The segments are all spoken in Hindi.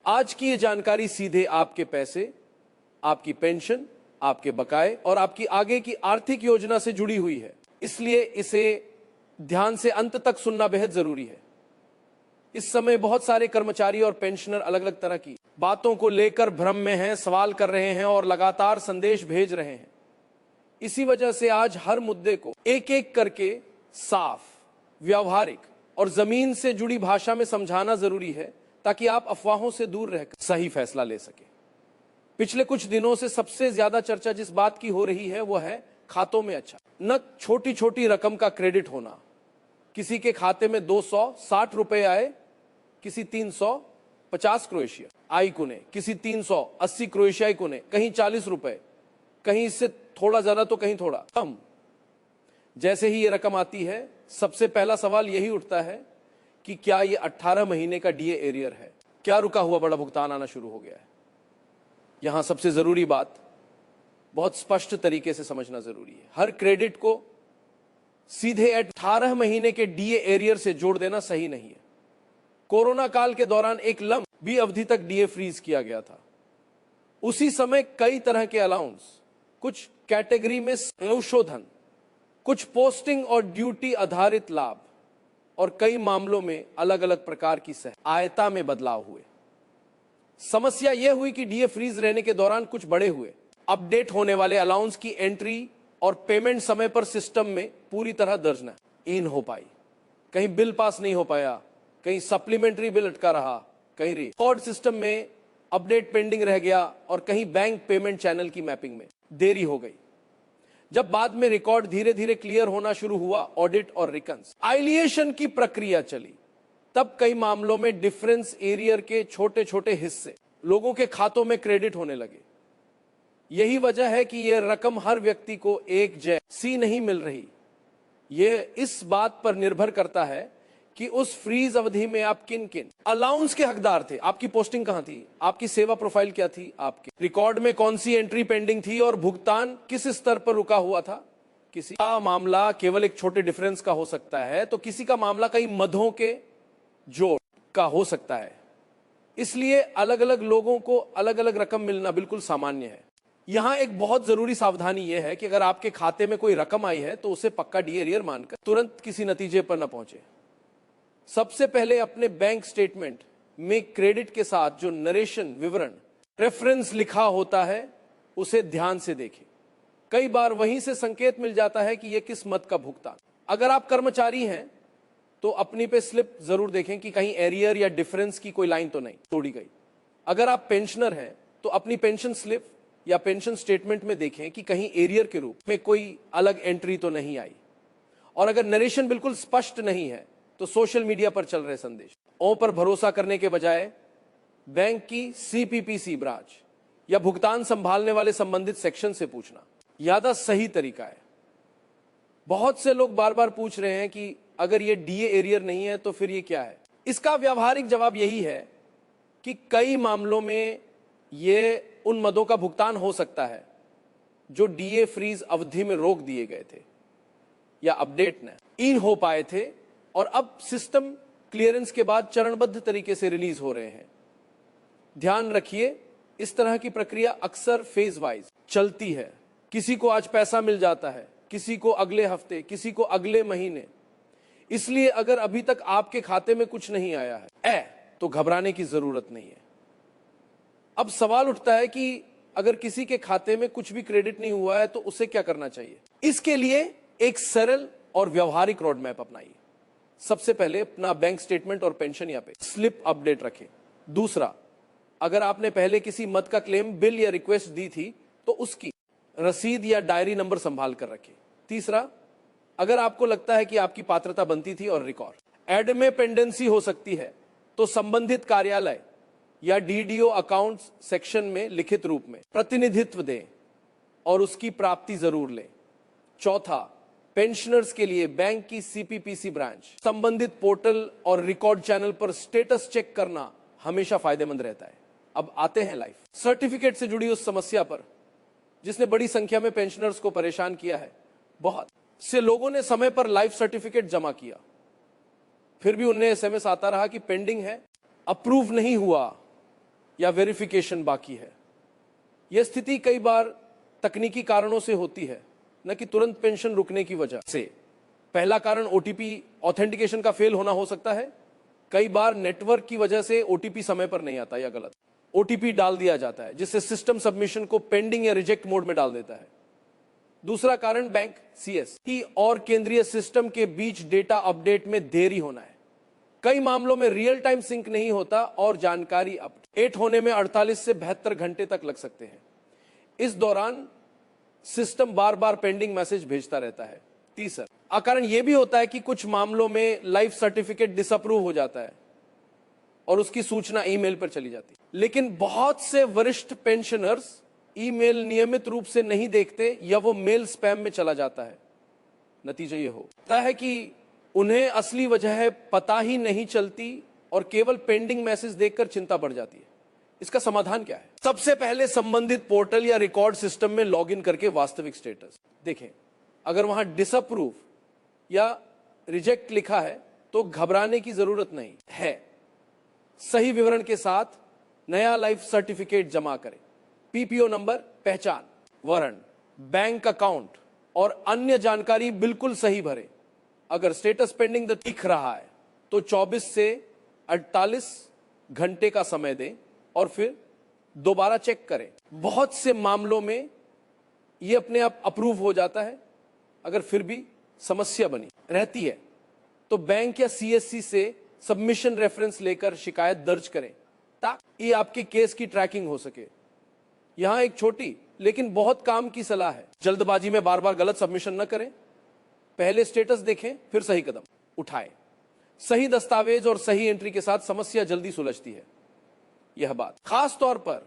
आज की ये जानकारी सीधे आपके पैसे, आपकी पेंशन, आपके बकाए और आपकी आगे की आर्थिक योजना से जुड़ी हुई है, इसलिए इसे ध्यान से अंत तक सुनना बेहद जरूरी है। इस समय बहुत सारे कर्मचारी और पेंशनर अलग अलग तरह की बातों को लेकर भ्रम में हैं, सवाल कर रहे हैं और लगातार संदेश भेज रहे हैं। इसी वजह से आज हर मुद्दे को एक एक करके साफ, व्यावहारिक और जमीन से जुड़ी भाषा में समझाना जरूरी है, ताकि आप अफवाहों से दूर रहकर सही फैसला ले सके। पिछले कुछ दिनों से सबसे ज्यादा चर्चा जिस बात की हो रही है वो है खातों में अच्छा न छोटी छोटी रकम का क्रेडिट होना। किसी के खाते में 260 रुपए आए, किसी 350 क्रोएशिया आई कुने, किसी 380 क्रोएशियाई कुने, कहीं 40 रुपए, कहीं इससे थोड़ा ज्यादा तो कहीं थोड़ा कम। जैसे ही ये रकम आती है, सबसे पहला सवाल यही उठता है कि क्या ये 18 महीने का डीए एरियर है, क्या रुका हुआ बड़ा भुगतान आना शुरू हो गया है। यहां सबसे जरूरी बात बहुत स्पष्ट तरीके से समझना जरूरी है। हर क्रेडिट को सीधे 18 महीने के डीए एरियर से जोड़ देना सही नहीं है। कोरोना काल के दौरान एक लंबी अवधि तक डीए फ्रीज किया गया था। उसी समय कई तरह के अलाउंस, कुछ कैटेगरी में संशोधन, कुछ पोस्टिंग और ड्यूटी आधारित लाभ और कई मामलों में अलग अलग प्रकार की सहायता में बदलाव हुए। समस्या यह हुई कि डीए फ्रीज रहने के दौरान कुछ बड़े हुए अपडेट होने वाले अलाउंस की एंट्री और पेमेंट समय पर सिस्टम में पूरी तरह दर्ज न इन हो पाई। कहीं बिल पास नहीं हो पाया, कहीं सप्लीमेंट्री बिल अटका रहा, कहीं रिकॉर्ड सिस्टम में अपडेट पेंडिंग रह गया और कहीं बैंक पेमेंट चैनल की मैपिंग में देरी हो गई। जब बाद में रिकॉर्ड धीरे धीरे क्लियर होना शुरू हुआ, ऑडिट और रिकंसिलिएशन की प्रक्रिया चली, तब कई मामलों में डिफरेंस एरियर के छोटे छोटे हिस्से लोगों के खातों में क्रेडिट होने लगे। यही वजह है कि यह रकम हर व्यक्ति को एक जैसी नहीं मिल रही। यह इस बात पर निर्भर करता है कि उस फ्रीज अवधि में आप किन किन अलाउंस के हकदार थे, आपकी पोस्टिंग कहां थी, आपकी सेवा प्रोफाइल क्या थी, आपके रिकॉर्ड में कौन सी एंट्री पेंडिंग थी और भुगतान किस स्तर पर रुका हुआ था। किसी का मामला केवल एक छोटे डिफरेंस का हो सकता है, तो किसी का मामला कई मदों के जोड़ का हो सकता है। इसलिए अलग अलग लोगों को अलग अलग रकम मिलना बिल्कुल सामान्य है। यहां एक बहुत जरूरी सावधानी यह है कि अगर आपके खाते में कोई रकम आई है तो उसे पक्का डीए एरियर मानकर तुरंत किसी नतीजे पर न पहुंचे। सबसे पहले अपने बैंक स्टेटमेंट में क्रेडिट के साथ जो नरेशन विवरण रेफरेंस लिखा होता है उसे ध्यान से देखें। कई बार वहीं से संकेत मिल जाता है कि यह किस मद का भुगतान। अगर आप कर्मचारी हैं तो अपनी पे स्लिप जरूर देखें कि कहीं एरियर या डिफरेंस की कोई लाइन तो नहीं तोड़ी गई। अगर आप पेंशनर हैं तो अपनी पेंशन स्लिप या पेंशन स्टेटमेंट में देखें कि कहीं एरियर के रूप में कोई अलग एंट्री तो नहीं आई। और अगर नरेशन बिल्कुल स्पष्ट नहीं है तो सोशल मीडिया पर चल रहे संदेशों पर भरोसा करने के बजाय बैंक की सीपीपीसी ब्रांच या भुगतान संभालने वाले संबंधित सेक्शन से पूछना ज्यादा सही तरीका है। बहुत से लोग बार बार पूछ रहे हैं कि अगर ये डीए एरियर नहीं है तो फिर ये क्या है। इसका व्यावहारिक जवाब यही है कि कई मामलों में ये उन मदों का भुगतान हो सकता है जो डीए फ्रीज अवधि में रोक दिए गए थे या अपडेट न इन हो पाए थे और अब सिस्टम क्लियरेंस के बाद चरणबद्ध तरीके से रिलीज हो रहे हैं। ध्यान रखिए, इस तरह की प्रक्रिया अक्सर फेज वाइज चलती है। किसी को आज पैसा मिल जाता है, किसी को अगले हफ्ते, किसी को अगले महीने। इसलिए अगर अभी तक आपके खाते में कुछ नहीं आया है तो घबराने की जरूरत नहीं है। अब सवाल उठता है कि अगर किसी के खाते में कुछ भी क्रेडिट नहीं हुआ है तो उसे क्या करना चाहिए। इसके लिए एक सरल और व्यवहारिक रोड मैप अपनाइए। सबसे पहले अपना बैंक स्टेटमेंट और पेंशन या पे स्लिप अपडेट रखें। दूसरा, अगर आपने पहले किसी मद का क्लेम, बिल या रिक्वेस्ट दी थी तो उसकी रसीद या डायरी नंबर संभाल कर रखें। तीसरा, अगर आपको लगता है कि आपकी पात्रता बनती थी और रिकॉर्ड एड में पेंडेंसी हो सकती है तो संबंधित कार्यालय या डीडीओ अकाउंट्स सेक्शन में लिखित रूप में प्रतिनिधित्व दें और उसकी प्राप्ति जरूर लें। चौथा, पेंशनर्स के लिए बैंक की सीपीपीसी ब्रांच संबंधित पोर्टल और रिकॉर्ड चैनल पर स्टेटस चेक करना हमेशा फायदेमंद रहता है। अब आते हैं लाइफ सर्टिफिकेट से जुड़ी उस समस्या पर जिसने बड़ी संख्या में पेंशनर्स को परेशान किया है। बहुत से लोगों ने समय पर लाइफ सर्टिफिकेट जमा किया, फिर भी उन्हें एसएमएस आता रहा कि पेंडिंग है, अप्रूव नहीं हुआ। या वेरिफिकेशन बाकी है। यह स्थिति कई बार तकनीकी कारणों से होती है, न कि तुरंत पेंशन रुकने की वजह से। पहला कारण ओटीपी ऑथेंटिकेशन का फेल होना हो सकता है। कई बार नेटवर्क की वजह से ओटीपी समय पर नहीं आता या गलत ओटीपी डाल दिया जाता है, जिससे सिस्टम सबमिशन को पेंडिंग या रिजेक्ट मोड में डाल देता है। दूसरा कारण बैंक सीएससी और केंद्रीय सिस्टम के बीच डेटा अपडेट में देरी होना है। कई मामलों में रियल टाइम सिंक नहीं होता और जानकारी अपडेट होने में 48 से 72 घंटे तक लग सकते हैं। इस दौरान सिस्टम बार बार पेंडिंग मैसेज भेजता रहता है। तीसरा कारण यह भी होता है कि कुछ मामलों में लाइफ सर्टिफिकेट डिसअप्रूव हो जाता है और उसकी सूचना ईमेल पर चली जाती है। लेकिन बहुत से वरिष्ठ पेंशनर्स ईमेल नियमित रूप से नहीं देखते या वो मेल स्पैम में चला जाता है। नतीजा ये होता है कि उन्हें असली वजह पता ही नहीं चलती और केवल पेंडिंग मैसेज देखकर चिंता बढ़ जाती है। इसका समाधान क्या है? सबसे पहले संबंधित पोर्टल या रिकॉर्ड सिस्टम में लॉगिन करके वास्तविक स्टेटस देखें। अगर वहां डिसअप्रूव या रिजेक्ट लिखा है तो घबराने की जरूरत नहीं है। सही विवरण के साथ नया लाइफ सर्टिफिकेट जमा करें। पीपीओ नंबर, पहचान, वर्ण, बैंक अकाउंट और अन्य जानकारी बिल्कुल सही भरें। अगर स्टेटस पेंडिंग दिख रहा है तो 24 से 48 घंटे का समय दें और फिर दोबारा चेक करें। बहुत से मामलों में यह अपने आप अप्रूव हो जाता है। अगर फिर भी समस्या बनी रहती है तो बैंक या सीएससी से सबमिशन रेफरेंस लेकर शिकायत दर्ज करें ताकि आपके केस की ट्रैकिंग हो सके। यहां एक छोटी लेकिन बहुत काम की सलाह है। जल्दबाजी में बार बार गलत सबमिशन न करें। पहले स्टेटस देखें, फिर सही कदम उठाएं। सही दस्तावेज और सही एंट्री के साथ समस्या जल्दी सुलझती है। यह बात खास तौर पर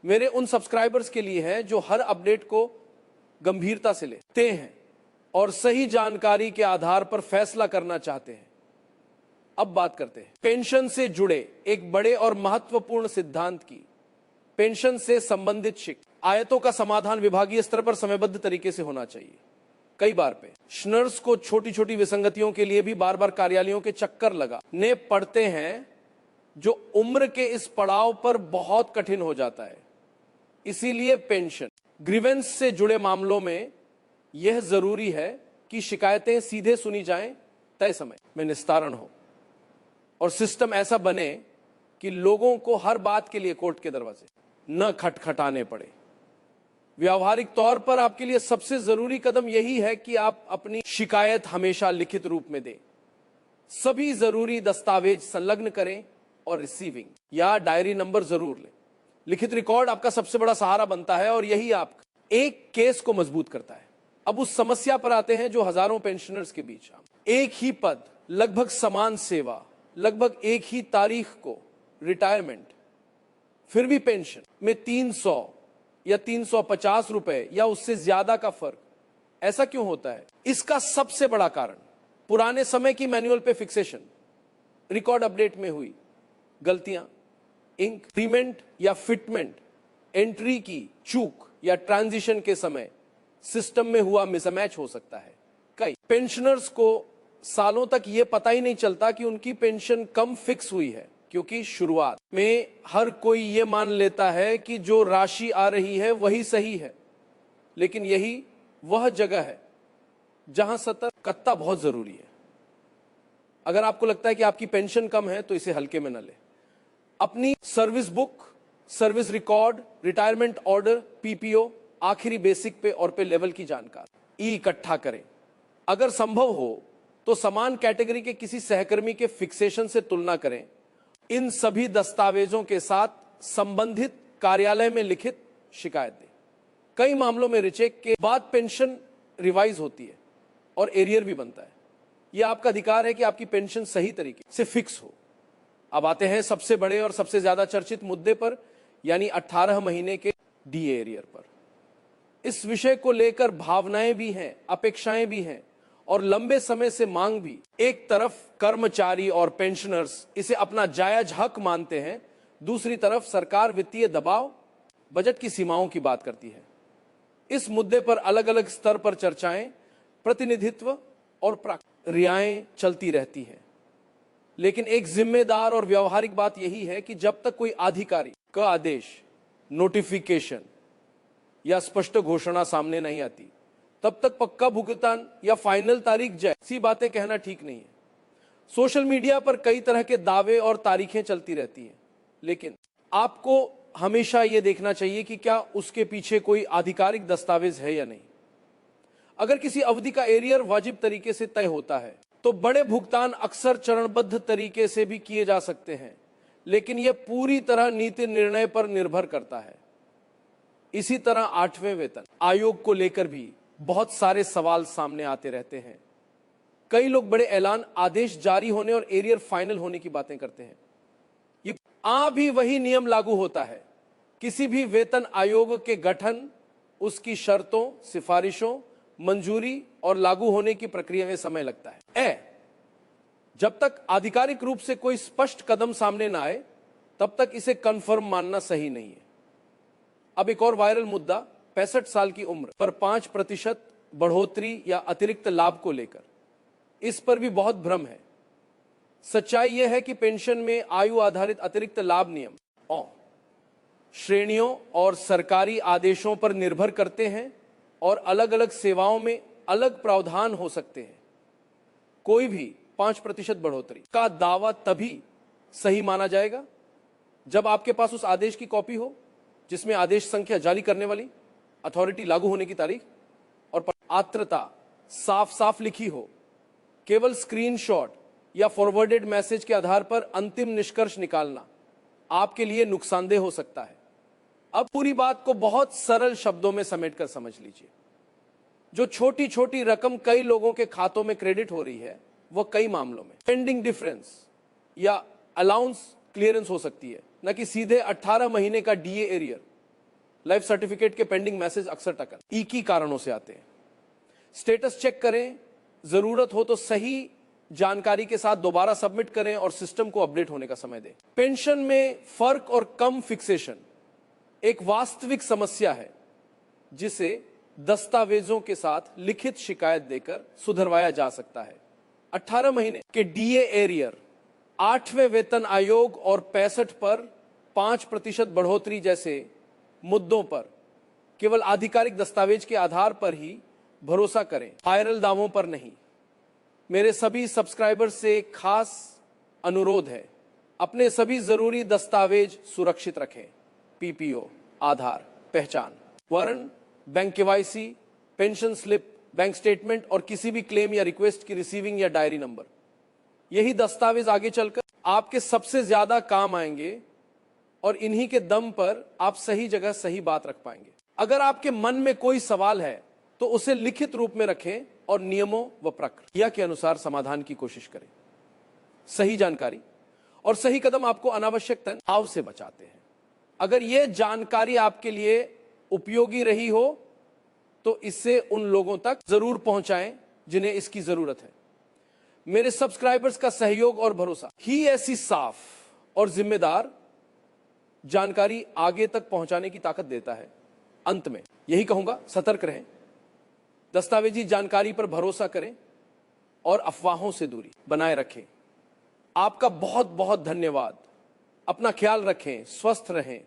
मेरे उन सब्सक्राइबर्स के लिए है जो हर अपडेट को गंभीरता से लेते हैं और सही जानकारी के आधार पर फैसला करना चाहते हैं। अब बात करते हैं पेंशन से जुड़े एक बड़े और महत्वपूर्ण सिद्धांत की। पेंशन से संबंधित शिकायतों का समाधान विभागीय स्तर पर समयबद्ध तरीके से होना चाहिए। कई बार पेंशनर्स को छोटी छोटी विसंगतियों के लिए भी बार बार कार्यालयों के चक्कर लगाने पड़ते हैं, जो उम्र के इस पड़ाव पर बहुत कठिन हो जाता है। इसीलिए पेंशन ग्रीवेंस से जुड़े मामलों में यह जरूरी है कि शिकायतें सीधे सुनी जाएं, तय समय में निस्तारण हो और सिस्टम ऐसा बने कि लोगों को हर बात के लिए कोर्ट के दरवाजे न खटखटाने पड़े। व्यावहारिक तौर पर आपके लिए सबसे जरूरी कदम यही है कि आप अपनी शिकायत हमेशा लिखित रूप में दें। सभी जरूरी दस्तावेज संलग्न करें और रिसीविंग या डायरी नंबर जरूर लें। लिखित रिकॉर्ड आपका सबसे बड़ा सहारा बनता है और यही आपका एक केस को मजबूत करता है। अब उस समस्या पर आते हैं जो हजारों पेंशनर्स के बीच एक ही पद, लगभग समान सेवा, लगभग एक ही तारीख को रिटायरमेंट, फिर भी पेंशन में 300 या 350 रुपए या उससे ज्यादा का फर्क। ऐसा क्यों होता है? इसका सबसे बड़ा कारण पुराने समय की मैनुअल पे फिक्सेशन, रिकॉर्ड अपडेट में हुई गलतियां, इंक्रीमेंट या फिटमेंट एंट्री की चूक या ट्रांजिशन के समय सिस्टम में हुआ मिसमैच हो सकता है। कई पेंशनर्स को सालों तक यह पता ही नहीं चलता कि उनकी पेंशन कम फिक्स हुई है, क्योंकि शुरुआत में हर कोई ये मान लेता है कि जो राशि आ रही है वही सही है। लेकिन यही वह जगह है जहां सतर्कता बहुत जरूरी है। अगर आपको लगता है कि आपकी पेंशन कम है तो इसे हल्के में न ले। अपनी service book, service record, retirement order, PPO, आखिरी बेसिक पे और पे लेवल की जानकारी इकट्ठा करें। अगर संभव हो तो समान कैटेगरी के किसी सहकर्मी के फिक्सेशन से तुलना करें। इन सभी दस्तावेजों के साथ संबंधित कार्यालय में लिखित शिकायत दें। कई मामलों में रिचेक के बाद पेंशन रिवाइज होती है और एरियर भी बनता है। यह आपका अधिकार है कि आपकी पेंशन सही तरीके से फिक्स हो। अब आते हैं सबसे बड़े और सबसे ज्यादा चर्चित मुद्दे पर, यानी 18 महीने के डीए एरियर पर। इस विषय को लेकर भावनाएं भी हैं, अपेक्षाएं भी हैं और लंबे समय से मांग भी। एक तरफ कर्मचारी और पेंशनर्स इसे अपना जायज हक मानते हैं, दूसरी तरफ सरकार वित्तीय दबाव, बजट की सीमाओं की बात करती है। इस मुद्दे पर अलग अलग स्तर पर चर्चाएं, प्रतिनिधित्व और प्रक्रियाएं चलती रहती हैं। लेकिन एक जिम्मेदार और व्यवहारिक बात यही है कि जब तक कोई आधिकारिक का आदेश, नोटिफिकेशन या स्पष्ट घोषणा सामने नहीं आती, तब तक पक्का भुगतान या फाइनल तारीख जाए, ऐसी बातें कहना ठीक नहीं है। सोशल मीडिया पर कई तरह के दावे और तारीखें चलती रहती हैं, लेकिन आपको हमेशा यह देखना चाहिए कि क्या उसके पीछे कोई आधिकारिक दस्तावेज है या नहीं। अगर किसी अवधि का एरियर वाजिब तरीके से तय होता है तो बड़े भुगतान अक्सर चरणबद्ध तरीके से भी किए जा सकते हैं, लेकिन यह पूरी तरह नीति निर्णय पर निर्भर करता है। इसी तरह 8वें वेतन आयोग को लेकर भी बहुत सारे सवाल सामने आते रहते हैं। कई लोग बड़े ऐलान, आदेश जारी होने और एरियर फाइनल होने की बातें करते हैं। ये भी वही नियम लागू होता है। किसी भी वेतन आयोग के गठन, उसकी शर्तों, सिफारिशों, मंजूरी और लागू होने की प्रक्रिया में समय लगता है। जब तक आधिकारिक रूप से कोई स्पष्ट कदम सामने ना आए, तब तक इसे कंफर्म मानना सही नहीं है। अब एक और वायरल मुद्दा 65 साल की उम्र पर 5% बढ़ोतरी या अतिरिक्त लाभ को लेकर, इस पर भी बहुत भ्रम है। सच्चाई यह है कि पेंशन में आयु आधारित अतिरिक्त लाभ नियम और श्रेणियों और सरकारी आदेशों पर निर्भर करते हैं और अलग अलग सेवाओं में अलग प्रावधान हो सकते हैं। कोई भी 5% बढ़ोतरी का दावा तभी सही माना जाएगा जब आपके पास उस आदेश की कॉपी हो जिसमें आदेश संख्या, जारी करने वाली अथॉरिटी, लागू होने की तारीख और पात्रता साफ साफ लिखी हो। केवल स्क्रीनशॉट या फॉरवर्डेड मैसेज के आधार पर अंतिम निष्कर्ष निकालना आपके लिए नुकसानदेह हो सकता है। अब पूरी बात को बहुत सरल शब्दों में समेटकर समझ लीजिए। जो छोटी छोटी रकम कई लोगों के खातों में क्रेडिट हो रही है, वह कई मामलों में पेंडिंग डिफरेंस या अलाउंस क्लियरेंस हो सकती है, न कि सीधे 18 महीने का डीए एरियर। लाइफ सर्टिफिकेट के पेंडिंग मैसेज अक्सर टकन एक ही कारणों से आते हैं। स्टेटस चेक करें, जरूरत हो तो सही जानकारी के साथ दोबारा सबमिट करें और सिस्टम को अपडेट होने का समय दें। पेंशन में फर्क और कम फिक्सेशन एक वास्तविक समस्या है जिसे दस्तावेजों के साथ लिखित शिकायत देकर सुधरवाया जा सकता है। 18 महीने के डीए एरियर, 8वें वेतन आयोग और 65 पर 5% बढ़ोतरी जैसे मुद्दों पर केवल आधिकारिक दस्तावेज के आधार पर ही भरोसा करें, वायरल दावों पर नहीं। मेरे सभी सब्सक्राइबर्स से एक खास अनुरोध है, अपने सभी जरूरी दस्तावेज सुरक्षित रखें। पीपीओ, आधार, पहचान, वर्ण, bank KYC, pension slip, bank statement और किसी भी क्लेम या रिक्वेस्ट की रिसीविंग या डायरी नंबर। यही दस्तावेज आगे चलकर आपके सबसे ज्यादा काम आएंगे और इन्हीं के दम पर आप सही जगह सही बात रख पाएंगे। अगर आपके मन में कोई सवाल है तो उसे लिखित रूप में रखें और नियमों व प्रक्रिया के अनुसार समाधान की कोशिश करें। सही जानकारी और सही कदम आपको अनावश्यक तनाव से बचाते हैं। अगर यह जानकारी आपके लिए उपयोगी रही हो तो इसे उन लोगों तक जरूर पहुंचाएं जिन्हें इसकी जरूरत है। मेरे सब्सक्राइबर्स का सहयोग और भरोसा ही ऐसी साफ और जिम्मेदार जानकारी आगे तक पहुंचाने की ताकत देता है। अंत में यही कहूंगा, सतर्क रहें, दस्तावेजी जानकारी पर भरोसा करें और अफवाहों से दूरी बनाए रखें। आपका बहुत बहुत धन्यवाद। अपना ख्याल रखें, स्वस्थ रहें।